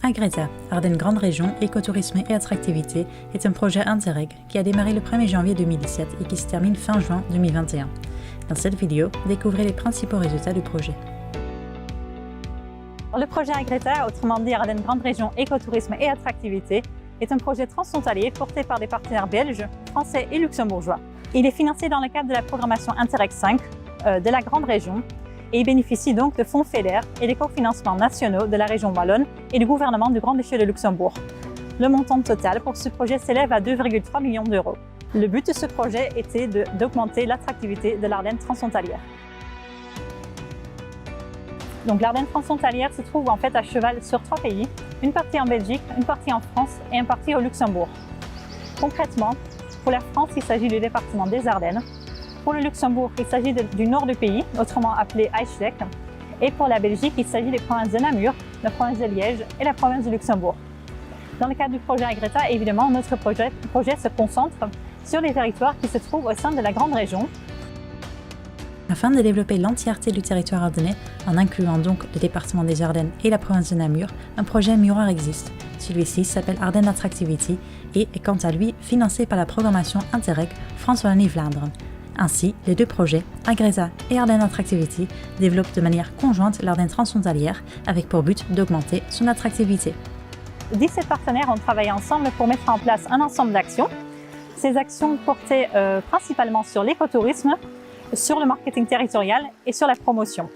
Agreta, Ardennes Grande Région, Écotourisme et Attractivité est un projet Interreg qui a démarré le 1er janvier 2017 et qui se termine fin juin 2021. Dans cette vidéo, découvrez les principaux résultats du projet. Le projet Agreta, autrement dit Ardennes Grande Région, Écotourisme et Attractivité, est un projet transfrontalier porté par des partenaires belges, français et luxembourgeois. Il est financé dans le cadre de la programmation Interreg 5 de la Grande Région et il bénéficie donc de fonds FEDER et des cofinancements nationaux de la région Wallonne et du gouvernement du Grand Duché de Luxembourg. Le montant total pour ce projet s'élève à 2,3 millions d'euros. Le but de ce projet était d'augmenter l'attractivité de l'Ardenne transfrontalière. Donc l'Ardenne transfrontalière se trouve en fait à cheval sur 3 pays, une partie en Belgique, une partie en France et une partie au Luxembourg. Concrètement, pour la France, il s'agit du département des Ardennes. Pour le Luxembourg, il s'agit du nord du pays, autrement appelé Eichsleck. Et pour la Belgique, il s'agit des provinces de Namur, la province de Liège et la province de Luxembourg. Dans le cadre du projet Agreta, évidemment, notre projet se concentre sur les territoires qui se trouvent au sein de la Grande Région. Afin de développer l'entièreté du territoire ardennais, en incluant donc le département des Ardennes et la province de Namur, un projet miroir existe. Celui-ci s'appelle Ardennes Attractivity et est quant à lui financé par la programmation Interreg France Wallonie-Vlaanderen. Ainsi, les deux projets, Agreta et Ardennes Attractivity, développent de manière conjointe l'Ardenne transfrontalière avec pour but d'augmenter son attractivité. 17 partenaires ont travaillé ensemble pour mettre en place un ensemble d'actions. Ces actions portaient principalement sur l'écotourisme, sur le marketing territorial et sur la promotion.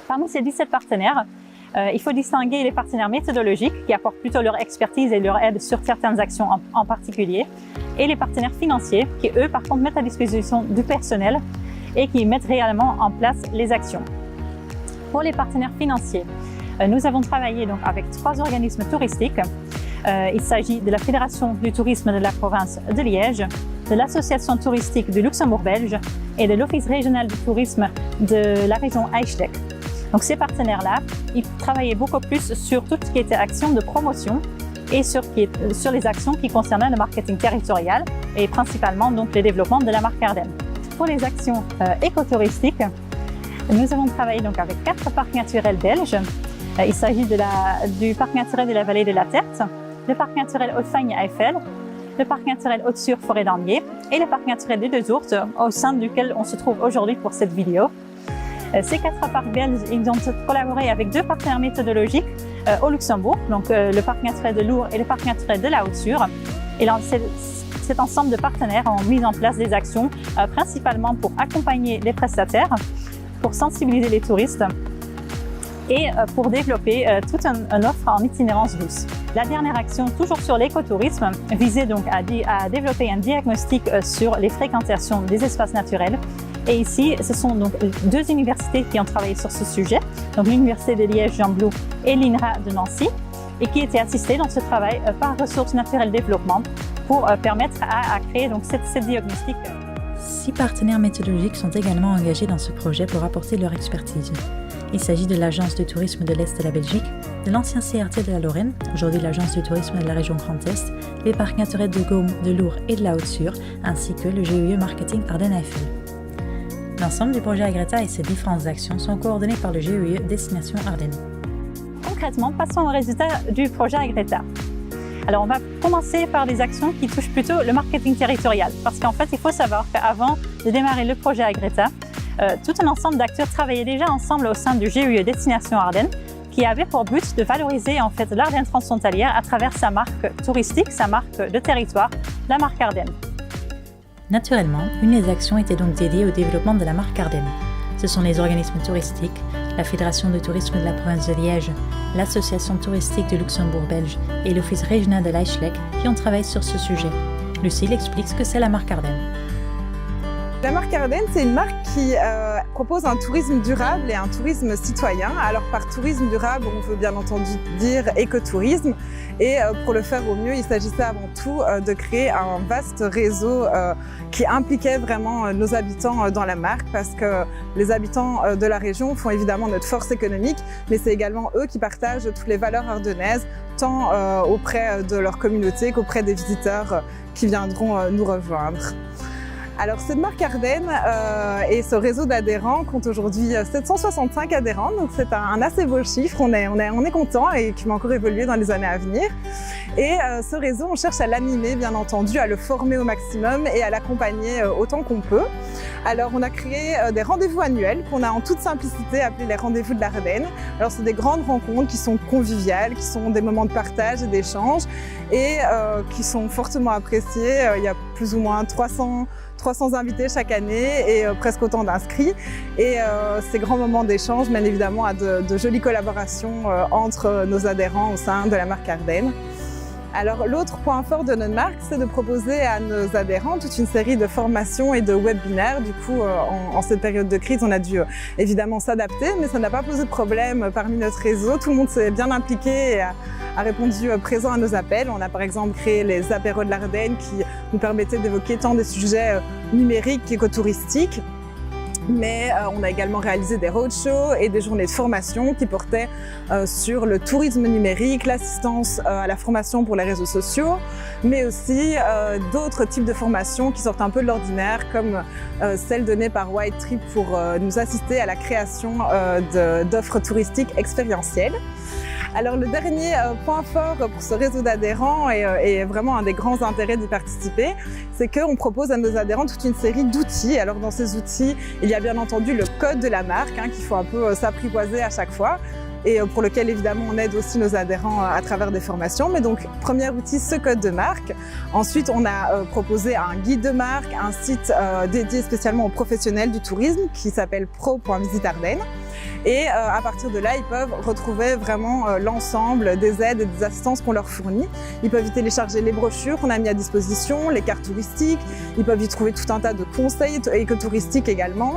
Parmi ces 17 partenaires, il faut distinguer les partenaires méthodologiques qui apportent plutôt leur expertise et leur aide sur certaines actions en particulier, et les partenaires financiers qui, eux, par contre, mettent à disposition du personnel et qui mettent réellement en place les actions. Pour les partenaires financiers, nous avons travaillé donc avec 3 organismes touristiques. Il s'agit de la Fédération du tourisme de la province de Liège, de l'Association touristique du Luxembourg belge et de l'Office régional du tourisme de la région Eichsleck. Donc ces partenaires-là, ils travaillaient beaucoup plus sur tout ce qui était action de promotion et sur les actions qui concernaient le marketing territorial et principalement donc le développement de la marque Ardennes. Pour les actions écotouristiques, nous avons travaillé donc avec 4 parcs naturels belges. Il s'agit du parc naturel de la vallée de la Terte, le parc naturel Haute-Fagne à Eiffel, le parc naturel Haute-Sur Forêt d'Annier et le parc naturel des Deux Ourses, au sein duquel on se trouve aujourd'hui pour cette vidéo. Ces 4 parcs belges, ils ont collaboré avec 2 partenaires méthodologiques au Luxembourg, donc le parc naturel de Lourdes et le parc naturel de la Haute-Sur. Et cet ensemble de partenaires ont mis en place des actions principalement pour accompagner les prestataires, pour sensibiliser les touristes et pour développer toute une offre en itinérance douce. La dernière action, toujours sur l'écotourisme, visait donc à développer un diagnostic sur les fréquentations des espaces naturels. Et ici, ce sont donc 2 universités qui ont travaillé sur ce sujet, donc l'Université de Liège-Jean-Blou et l'INRA de Nancy, et qui étaient assistées dans ce travail par Ressources Naturelles Développement pour permettre à créer donc cette diagnostic. 6 partenaires méthodologiques sont également engagés dans ce projet pour apporter leur expertise. Il s'agit de l'Agence de tourisme de l'Est de la Belgique, de l'ancien CRT de la Lorraine, aujourd'hui l'Agence de tourisme de la région Grand Est, les parcs naturels de Gaume, de Lourdes et de la Haute-Sur, ainsi que le GUE Marketing Ardennes-Eiffel. L'ensemble du projet Agreta et ses différentes actions sont coordonnées par le GUE Destination Ardennes. Concrètement, passons au résultat du projet Agreta. Alors on va commencer par des actions qui touchent plutôt le marketing territorial, parce qu'en fait il faut savoir qu'avant de démarrer le projet Agreta, tout un ensemble d'acteurs travaillaient déjà ensemble au sein du GUE Destination Ardennes, qui avait pour but de valoriser en fait l'Ardenne transfrontalière à travers sa marque touristique, sa marque de territoire, la marque Ardennes. Naturellement, une des actions était donc dédiée au développement de la marque Ardennes. Ce sont les organismes touristiques, la Fédération de tourisme de la province de Liège, l'Association touristique du Luxembourg belge et l'Office régional de l'Eichsleck qui ont travaillé sur ce sujet. Lucille explique ce que c'est la marque Ardennes. La marque Ardennes, c'est une marque qui propose un tourisme durable et un tourisme citoyen. Alors par tourisme durable, on veut bien entendu dire écotourisme. Et pour le faire au mieux, il s'agissait avant tout de créer un vaste réseau qui impliquait vraiment nos habitants dans la marque, parce que les habitants de la région font évidemment notre force économique, mais c'est également eux qui partagent toutes les valeurs ardennaises, tant auprès de leur communauté qu'auprès des visiteurs qui viendront nous rejoindre. Alors cette marque Ardennes et ce réseau d'adhérents compte aujourd'hui 765 adhérents, donc c'est un assez beau chiffre, on est content et qui va encore évoluer dans les années à venir. Et ce réseau, on cherche à l'animer bien entendu, à le former au maximum et à l'accompagner autant qu'on peut. Alors on a créé des rendez-vous annuels qu'on a en toute simplicité appelés les rendez-vous de l'Ardenne. Alors c'est des grandes rencontres qui sont conviviales, qui sont des moments de partage et d'échange et qui sont fortement appréciés. Il y a plus ou moins 300 invités chaque année et presque autant d'inscrits. Et ces grands moments d'échange mènent évidemment à de jolies collaborations entre nos adhérents au sein de la marque Ardennes. Alors l'autre point fort de notre marque, c'est de proposer à nos adhérents toute une série de formations et de webinaires. Du coup, en cette période de crise, on a dû évidemment s'adapter, mais ça n'a pas posé de problème parmi notre réseau. Tout le monde s'est bien impliqué et a répondu présent à nos appels. On a par exemple créé les apéros de l'Ardenne qui nous permettaient d'évoquer tant des sujets numériques qu'écotouristiques. Mais on a également réalisé des roadshows et des journées de formation qui portaient sur le tourisme numérique, l'assistance à la formation pour les réseaux sociaux, mais aussi d'autres types de formations qui sortent un peu de l'ordinaire, comme celle donnée par White Trip pour nous assister à la création d'offres touristiques expérientielles. Alors le dernier point fort pour ce réseau d'adhérents et vraiment un des grands intérêts d'y participer, c'est qu'on propose à nos adhérents toute une série d'outils. Alors dans ces outils, il y a bien entendu le code de la marque qu'il faut un peu s'apprivoiser à chaque fois et pour lequel évidemment on aide aussi nos adhérents à travers des formations. Mais donc premier outil, ce code de marque. Ensuite on a proposé un guide de marque, un site dédié spécialement aux professionnels du tourisme qui s'appelle pro.visiteardennes. Et à partir de là, ils peuvent retrouver vraiment l'ensemble des aides et des assistances qu'on leur fournit. Ils peuvent y télécharger les brochures qu'on a mis à disposition, les cartes touristiques. Ils peuvent y trouver tout un tas de conseils écotouristiques également.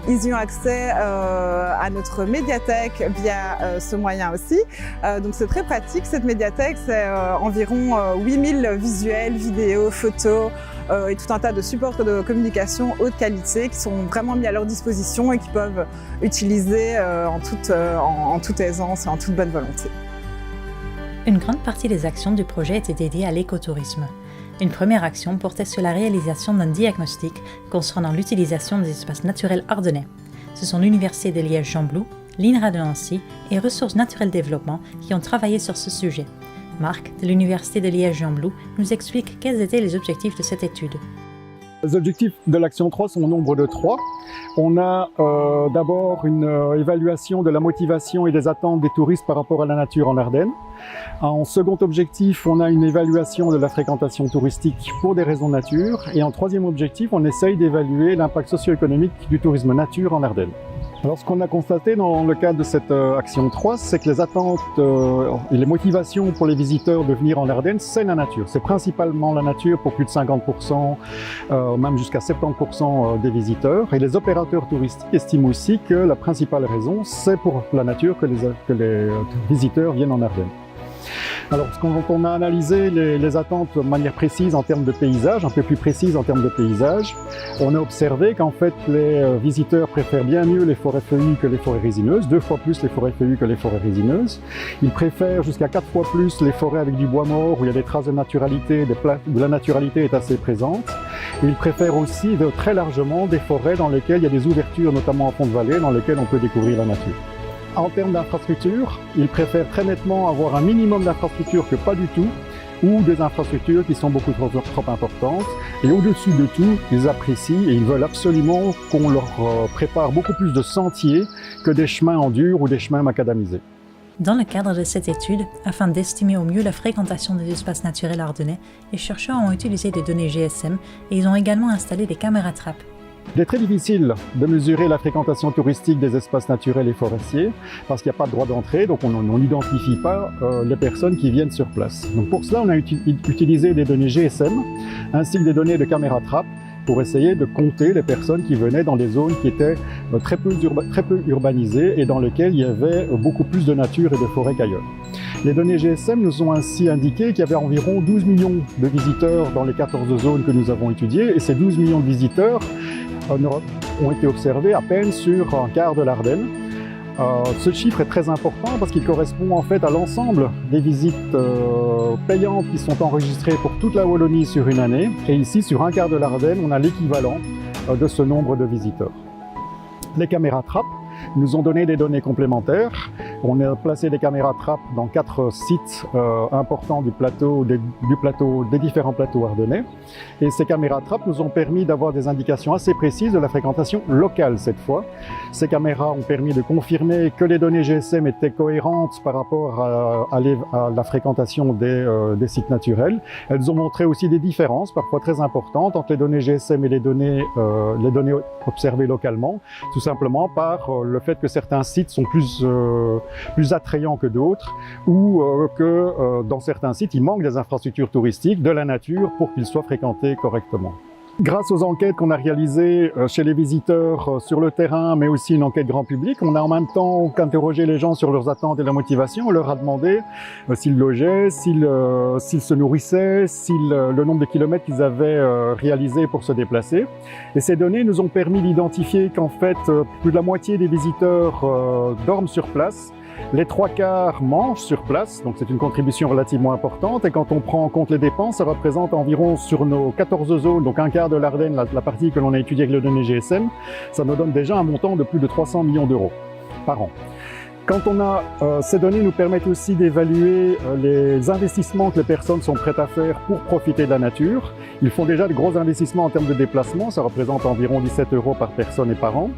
Ils y ont accès à notre médiathèque via ce moyen aussi. Donc c'est très pratique cette médiathèque, c'est environ 8000 visuels, vidéos, photos et tout un tas de supports de communication haute qualité qui sont vraiment mis à leur disposition et qui peuvent utiliser en toute aisance et en toute bonne volonté. Une grande partie des actions du projet étaient dédiées à l'écotourisme. Une première action portait sur la réalisation d'un diagnostic concernant l'utilisation des espaces naturels ardennais. Ce sont l'Université de Liège-Jean-Blou, l'INRA de Nancy et Ressources Naturelles Développement qui ont travaillé sur ce sujet. Marc, de l'Université de Liège-Jean-Blou, nous explique quels étaient les objectifs de cette étude. Les objectifs de l'action 3 sont au nombre de 3. On a d'abord une évaluation de la motivation et des attentes des touristes par rapport à la nature en Ardennes. En second objectif, on a une évaluation de la fréquentation touristique pour des raisons nature. Et en troisième objectif, on essaye d'évaluer l'impact socio-économique du tourisme nature en Ardennes. Alors ce qu'on a constaté dans le cadre de cette action 3, c'est que les attentes et les motivations pour les visiteurs de venir en Ardennes, c'est la nature. C'est principalement la nature pour plus de 50%, même jusqu'à 70% des visiteurs. Et les opérateurs touristiques estiment aussi que la principale raison, c'est pour la nature que les visiteurs viennent en Ardennes. Alors, quand on a analysé les attentes de manière précise en termes de paysage, un peu plus précise en termes de paysage, on a observé qu'en fait, les visiteurs préfèrent bien mieux les forêts feuillues que les forêts résineuses, 2 fois plus les forêts feuillues que les forêts résineuses. Ils préfèrent jusqu'à 4 fois plus les forêts avec du bois mort, où il y a des traces de naturalité, où la naturalité est assez présente. Et ils préfèrent aussi très largement des forêts dans lesquelles il y a des ouvertures, notamment en fond de vallée, dans lesquelles on peut découvrir la nature. En termes d'infrastructures, ils préfèrent très nettement avoir un minimum d'infrastructures que pas du tout, ou des infrastructures qui sont beaucoup trop importantes. Et au-dessus de tout, ils apprécient et ils veulent absolument qu'on leur prépare beaucoup plus de sentiers que des chemins en dur ou des chemins macadamisés. Dans le cadre de cette étude, afin d'estimer au mieux la fréquentation des espaces naturels ardennais, les chercheurs ont utilisé des données GSM et ils ont également installé des caméras trappes. Il est très difficile de mesurer la fréquentation touristique des espaces naturels et forestiers parce qu'il n'y a pas de droit d'entrée, donc on n'identifie pas les personnes qui viennent sur place. Donc pour cela, on a utilisé des données GSM ainsi que des données de caméra trappe pour essayer de compter les personnes qui venaient dans des zones qui étaient très peu urbanisées et dans lesquelles il y avait beaucoup plus de nature et de forêt qu'ailleurs. Les données GSM nous ont ainsi indiqué qu'il y avait environ 12 millions de visiteurs dans les 14 zones que nous avons étudiées et ces 12 millions de visiteurs ont été observés à peine sur un quart de l'Ardenne. Ce chiffre est très important parce qu'il correspond en fait à l'ensemble des visites payantes qui sont enregistrées pour toute la Wallonie sur une année. Et ici, sur un quart de l'Ardenne, on a l'équivalent de ce nombre de visiteurs. Les caméras trappes nous ont donné des données complémentaires. On a placé des caméras trappes dans 4 sites importants des différents plateaux ardennais. Et ces caméras trappes nous ont permis d'avoir des indications assez précises de la fréquentation locale cette fois. Ces caméras ont permis de confirmer que les données GSM étaient cohérentes par rapport à la fréquentation des sites naturels. Elles ont montré aussi des différences, parfois très importantes, entre les données GSM et les données observées localement, tout simplement par le fait que certains sites sont plus attrayants que d'autres, ou que dans certains sites, il manque des infrastructures touristiques, de la nature, pour qu'ils soient fréquentés correctement. Grâce aux enquêtes qu'on a réalisées chez les visiteurs sur le terrain, mais aussi une enquête grand public, on a en même temps qu'interrogé les gens sur leurs attentes et leur motivation. On leur a demandé s'ils logeaient, s'ils se nourrissaient, le nombre de kilomètres qu'ils avaient réalisés pour se déplacer. Et ces données nous ont permis d'identifier qu'en fait, plus de la moitié des visiteurs dorment sur place. Les 3/4 mangent sur place, donc c'est une contribution relativement importante. Et quand on prend en compte les dépenses, ça représente environ sur nos 14 zones, donc un quart de l'Ardenne, la partie que l'on a étudiée avec les données GSM, ça nous donne déjà un montant de plus de 300 millions d'euros par an. Quand on a ces données nous permettent aussi d'évaluer les investissements que les personnes sont prêtes à faire pour profiter de la nature. Ils font déjà de gros investissements en termes de déplacement, ça représente environ 17 € par personne et par an.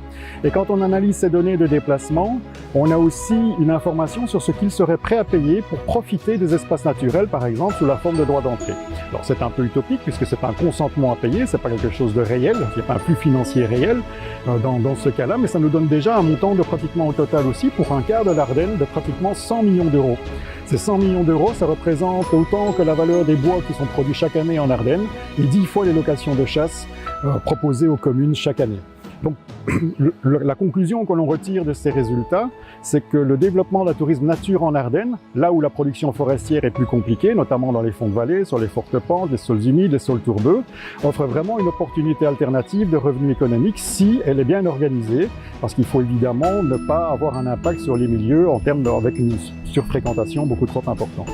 Et quand on analyse ces données de déplacement, on a aussi une information sur ce qu'ils seraient prêts à payer pour profiter des espaces naturels, par exemple sous la forme de droits d'entrée. Alors c'est un peu utopique puisque c'est un consentement à payer, c'est pas quelque chose de réel, il n'y a pas un flux financier réel dans ce cas-là, mais ça nous donne déjà un montant de pratiquement au total aussi pour un quart de l'Ardenne de pratiquement 100 millions d'euros. Ces 100 millions d'euros, ça représente autant que la valeur des bois qui sont produits chaque année en Ardennes et 10 fois les locations de chasse proposées aux communes chaque année. Donc, la conclusion que l'on retire de ces résultats, c'est que le développement de la tourisme nature en Ardennes, là où la production forestière est plus compliquée, notamment dans les fonds de vallée, sur les fortes pentes, les sols humides, les sols tourbeux, offre vraiment une opportunité alternative de revenus économiques si elle est bien organisée, parce qu'il faut évidemment ne pas avoir un impact sur les milieux en termes avec une surfréquentation beaucoup trop importante.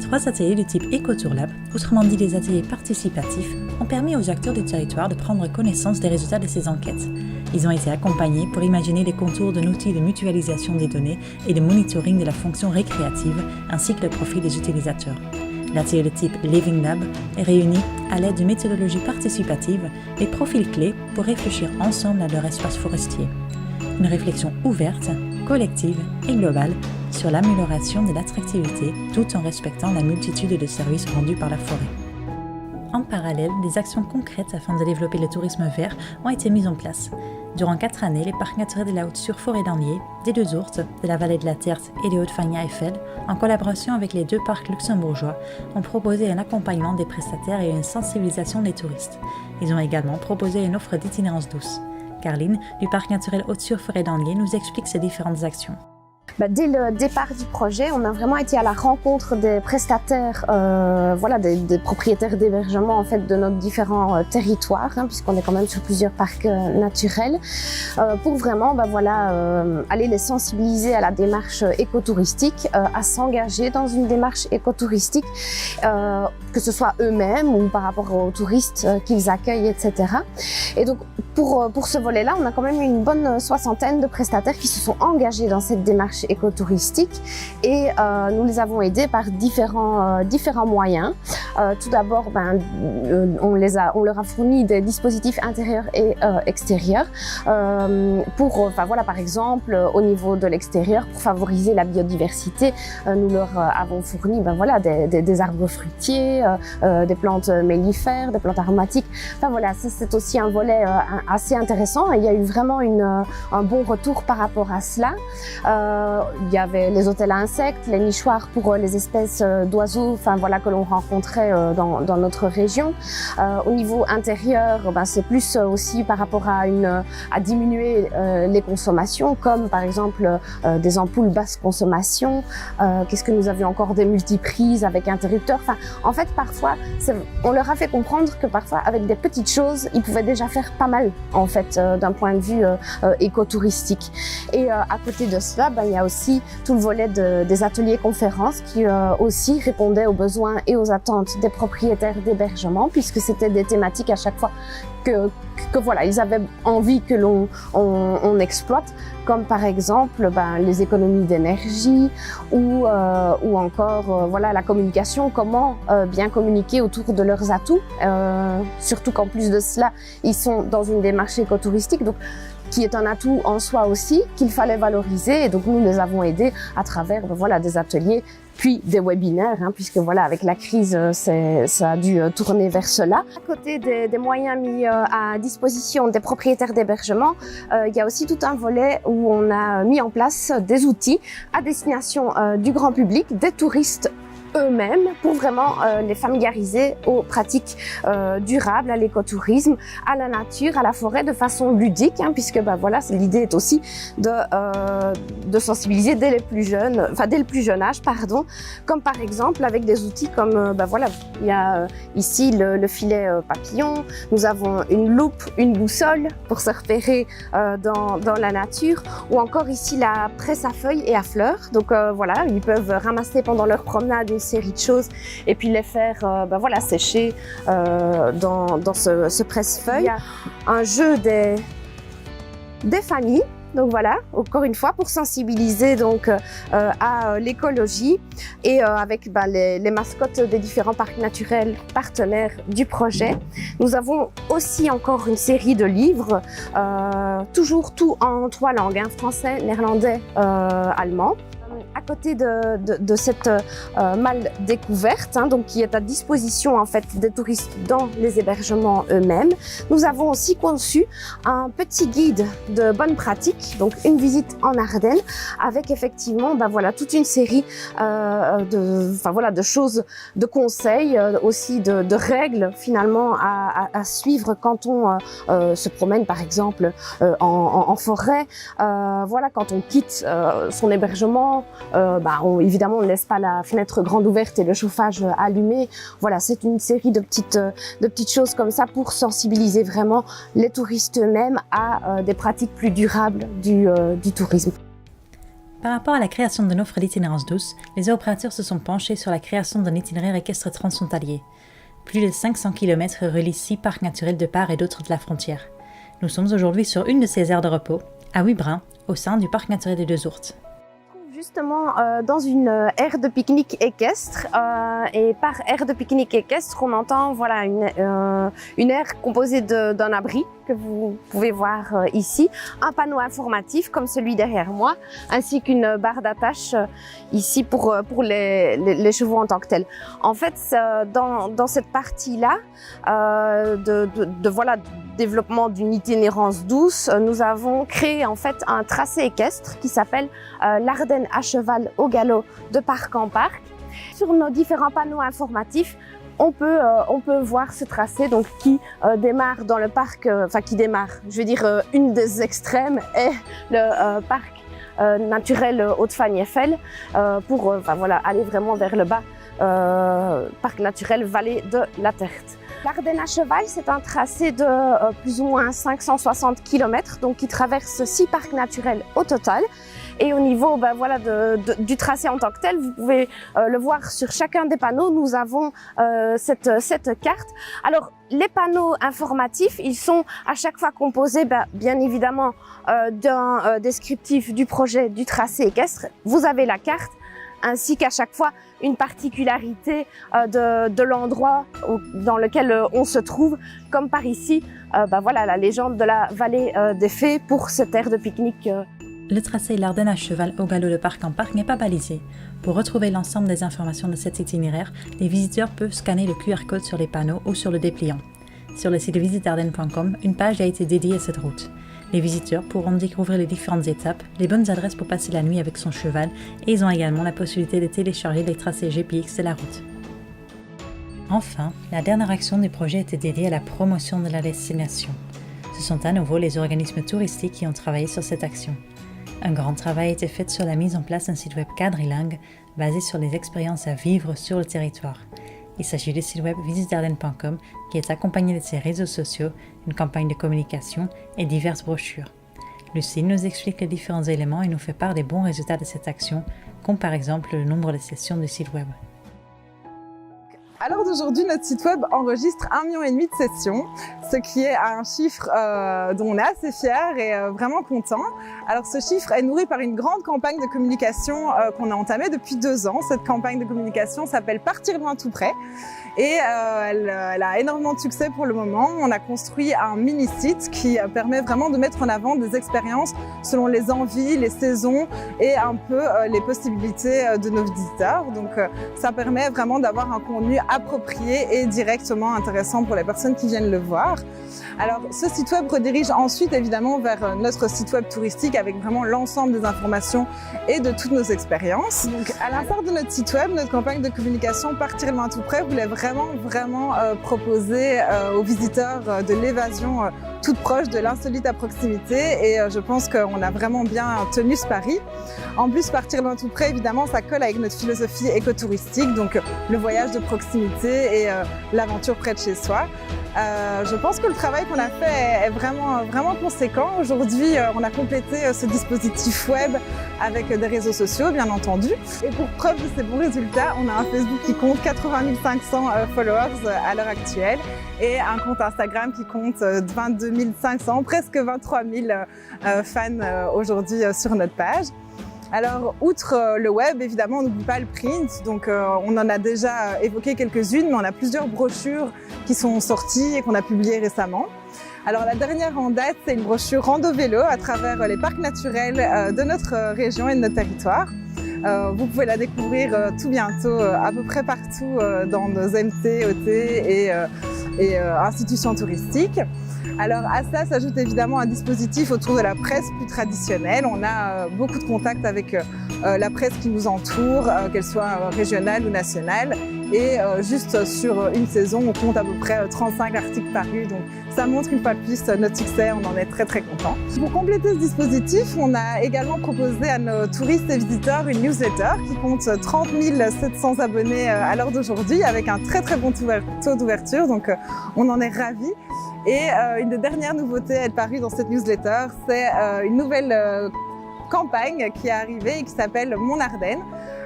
3 ateliers du type Ecotour Lab, autrement dit des ateliers participatifs, ont permis aux acteurs du territoire de prendre connaissance des résultats de ces enquêtes. Ils ont été accompagnés pour imaginer les contours d'un outil de mutualisation des données et de monitoring de la fonction récréative, ainsi que le profil des utilisateurs. L'atelier de type Living Lab réunit, à l'aide d'une méthodologie participative, les profils clés pour réfléchir ensemble à leur espace forestier. Une réflexion ouverte, collective et globale sur l'amélioration de l'attractivité tout en respectant la multitude de services rendus par la forêt. En parallèle, des actions concrètes afin de développer le tourisme vert ont été mises en place. Durant 4 années, les parcs naturels de la Haute-sur-Forêt d'Anlier, des Deux Ourses, de la vallée de la Tertre et de Haute-Fagna-Eiffel, en collaboration avec les 2 parcs luxembourgeois, ont proposé un accompagnement des prestataires et une sensibilisation des touristes. Ils ont également proposé une offre d'itinérance douce. Carline, du parc naturel Haute-sur-Forêt d'Anlier, nous explique ces différentes actions. Dès le départ du projet, on a vraiment été à la rencontre des prestataires, des propriétaires d'hébergement en fait de nos différents territoires, puisqu'on est quand même sur plusieurs parcs naturels, pour vraiment aller les sensibiliser à la démarche écotouristique, à s'engager dans une démarche écotouristique, que ce soit eux-mêmes ou par rapport aux touristes qu'ils accueillent, etc. Et donc pour ce volet-là, on a quand même une bonne 60aine de prestataires qui se sont engagés dans cette démarche écotouristique et nous les avons aidés par différents moyens. Tout d'abord, on leur a fourni des dispositifs intérieurs et extérieurs par exemple, au niveau de l'extérieur, pour favoriser la biodiversité, nous leur avons fourni des arbres fruitiers, des plantes mellifères, des plantes aromatiques. Ça c'est aussi un volet assez intéressant et il y a eu vraiment un bon retour par rapport à cela. Il y avait les hôtels à insectes, les nichoirs pour les espèces d'oiseaux, enfin voilà, que l'on rencontrait dans notre région. Au niveau intérieur, c'est plus aussi par rapport à diminuer les consommations, comme par exemple des ampoules basse consommation. Qu'est-ce que nous avions encore, des multiprises avec interrupteurs. Enfin, en fait, parfois, on leur a fait comprendre que parfois, avec des petites choses, ils pouvaient déjà faire pas mal, en fait, d'un point de vue écotouristique. Et à côté de cela, il y a aussi tout le volet des ateliers conférences qui aussi répondaient aux besoins et aux attentes des propriétaires d'hébergement, puisque c'était des thématiques à chaque fois que voilà, ils avaient envie que on exploite, comme par exemple les économies d'énergie ou encore voilà, la communication, comment bien communiquer autour de leurs atouts, surtout qu'en plus de cela, ils sont dans une démarche écotouristique, donc qui est un atout en soi aussi, qu'il fallait valoriser. Et donc nous les avons aidés à travers voilà, des ateliers, puis des webinaires, puisque voilà, avec la crise, ça a dû tourner vers cela. À côté des moyens mis à disposition des propriétaires d'hébergement, il y a aussi tout un volet où on a mis en place des outils à destination du grand public, des touristes eux-mêmes, pour vraiment les familiariser aux pratiques durables, à l'écotourisme, à la nature, à la forêt, de façon ludique, puisque voilà, l'idée est aussi de sensibiliser dès le plus jeune âge, comme par exemple avec des outils comme voilà, il y a ici le filet papillon, nous avons une loupe, une boussole pour se repérer dans la nature, ou encore ici la presse à feuilles et à fleurs. Donc voilà, ils peuvent ramasser pendant leur promenade une série de choses et puis les faire voilà, sécher dans ce presse-feuille. Il y a un jeu des familles. Donc voilà, encore une fois, pour sensibiliser donc à l'écologie et avec les mascottes des différents parcs naturels partenaires du projet. Nous avons aussi encore une série de livres, toujours tout en 3 langues, français, néerlandais, allemand. À côté de cette malle découverte, donc qui est à disposition en fait des touristes dans les hébergements eux-mêmes, nous avons aussi conçu un petit guide de bonnes pratiques, donc une visite en Ardennes, avec effectivement voilà, toute une série de choses, de conseils, aussi de règles finalement à suivre quand on se promène par exemple en forêt, voilà, quand on quitte son hébergement. Évidemment, on ne laisse pas la fenêtre grande ouverte et le chauffage allumé. Voilà, c'est une série de petites choses comme ça pour sensibiliser vraiment les touristes eux-mêmes à des pratiques plus durables du tourisme. Par rapport à la création d'une offre d'itinérance douce, les opérateurs se sont penchés sur la création d'un itinéraire équestre transfrontalier. Plus de 500 km relient 6 parcs naturels de part et d'autre de la frontière. Nous sommes aujourd'hui sur une de ces aires de repos, à Huybrin, au sein du parc naturel des Deux Ourtes. Justement dans une aire de pique-nique équestre, et par aire de pique-nique équestre on entend voilà, une aire composée d'un abri que vous pouvez voir ici, un panneau informatif comme celui derrière moi, ainsi qu'une barre d'attache ici pour les chevaux en tant que tels. En fait, dans cette partie-là voilà, développement d'une itinérance douce, nous avons créé en fait un tracé équestre qui s'appelle l'Ardenne à cheval au galop de parc en parc. Sur nos différents panneaux informatifs, on peut voir ce tracé donc qui démarre dans le parc, une des extrêmes est le parc naturel Haute-Fagne-Eiffel pour voilà, aller vraiment vers le bas, parc naturel Vallée de la Terte. L'Ardenne à cheval, c'est un tracé de plus ou moins 560 km, donc qui traverse 6 parcs naturels au total. Et au niveau voilà, du tracé en tant que tel, vous pouvez le voir sur chacun des panneaux, nous avons cette carte. Alors, les panneaux informatifs, ils sont à chaque fois composés, bien évidemment, d'un descriptif du projet, du tracé équestre. Vous avez la carte, ainsi qu'à chaque fois une particularité de l'endroit dans lequel on se trouve, comme par ici, voilà, la légende de la vallée des Fées pour cette aire de pique-nique. Le tracé l'Ardenne à cheval au galop de parc en parc n'est pas balisé. Pour retrouver l'ensemble des informations de cet itinéraire, les visiteurs peuvent scanner le QR code sur les panneaux ou sur le dépliant. Sur le site visiteardennes.com, une page a été dédiée à cette route. Les visiteurs pourront découvrir les différentes étapes, les bonnes adresses pour passer la nuit avec son cheval et ils ont également la possibilité de télécharger les tracés GPX de la route. Enfin, la dernière action du projet était dédiée à la promotion de la destination. Ce sont à nouveau les organismes touristiques qui ont travaillé sur cette action. Un grand travail a été fait sur la mise en place d'un site web quadrilingue basé sur les expériences à vivre sur le territoire. Il s'agit du site web visitardenne.com qui est accompagné de ses réseaux sociaux, une campagne de communication et diverses brochures. Lucie nous explique les différents éléments et nous fait part des bons résultats de cette action, comme par exemple le nombre de sessions du site web. À l'heure d'aujourd'hui, notre site web enregistre 1,5 million de sessions, ce qui est un chiffre dont on est assez fiers et vraiment content. Alors ce chiffre est nourri par une grande campagne de communication qu'on a entamée depuis 2 ans. Cette campagne de communication s'appelle Partir loin tout près et elle a énormément de succès pour le moment. On a construit un mini-site qui permet vraiment de mettre en avant des expériences selon les envies, les saisons et un peu les possibilités de nos visiteurs. Donc ça permet vraiment d'avoir un contenu approprié et directement intéressant pour les personnes qui viennent le voir. Alors ce site web redirige ensuite évidemment vers notre site web touristique avec vraiment l'ensemble des informations et de toutes nos expériences. Donc à l'instar de notre site web, notre campagne de communication Partir loin tout près voulait vraiment proposer aux visiteurs de l'évasion toute proche de l'insolite à proximité et je pense qu'on a vraiment bien tenu ce pari. En plus, Partir loin tout près, évidemment, ça colle avec notre philosophie écotouristique, donc le voyage de proximité et l'aventure près de chez soi. Je pense que le travail qu'on a fait est vraiment conséquent. Aujourd'hui, on a complété ce dispositif web avec des réseaux sociaux, bien entendu. Et pour preuve de ces bons résultats, on a un Facebook qui compte 80 500 followers à l'heure actuelle et un compte Instagram qui compte 22 500, presque 23 000 fans aujourd'hui sur notre page. Alors, outre le web, évidemment, on n'oublie pas le print. Donc, on en a déjà évoqué quelques-unes, mais on a plusieurs brochures qui sont sorties et qu'on a publiées récemment. Alors, la dernière en date, c'est une brochure rando-vélo à travers les parcs naturels de notre région et de notre territoire. Vous pouvez la découvrir tout bientôt, à peu près partout dans nos MT, OT et institutions touristiques. Alors à ça s'ajoute évidemment un dispositif autour de la presse plus traditionnelle. On a beaucoup de contacts avec la presse qui nous entoure, qu'elle soit régionale ou nationale. Et juste sur une saison, on compte à peu près 35 articles parus. Donc ça montre une fois de plus notre succès, on en est très contents. Pour compléter ce dispositif, on a également proposé à nos touristes et visiteurs une newsletter qui compte 30 700 abonnés à l'heure d'aujourd'hui avec un très bon taux d'ouverture. Donc on en est ravis. Et une des dernières nouveautés à être parue dans cette newsletter, c'est une nouvelle campagne qui est arrivée et qui s'appelle Mon Ardenne.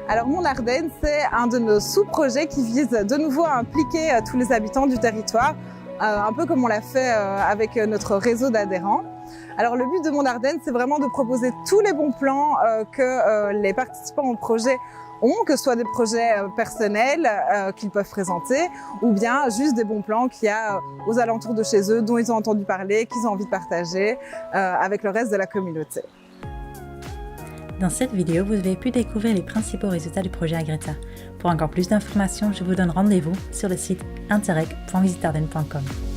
Alors Mon Ardenne, c'est un de nos sous-projets qui vise de nouveau à impliquer tous les habitants du territoire, un peu comme on l'a fait avec notre réseau d'adhérents. Alors le but de Mon Ardenne, c'est vraiment de proposer tous les bons plans que les participants au projet ont, que ce soit des projets personnels qu'ils peuvent présenter ou bien juste des bons plans qu'il y a aux alentours de chez eux, dont ils ont entendu parler, qu'ils ont envie de partager avec le reste de la communauté. Dans cette vidéo, vous avez pu découvrir les principaux résultats du projet Agreta. Pour encore plus d'informations, je vous donne rendez-vous sur le site interreg.visitardenne.com.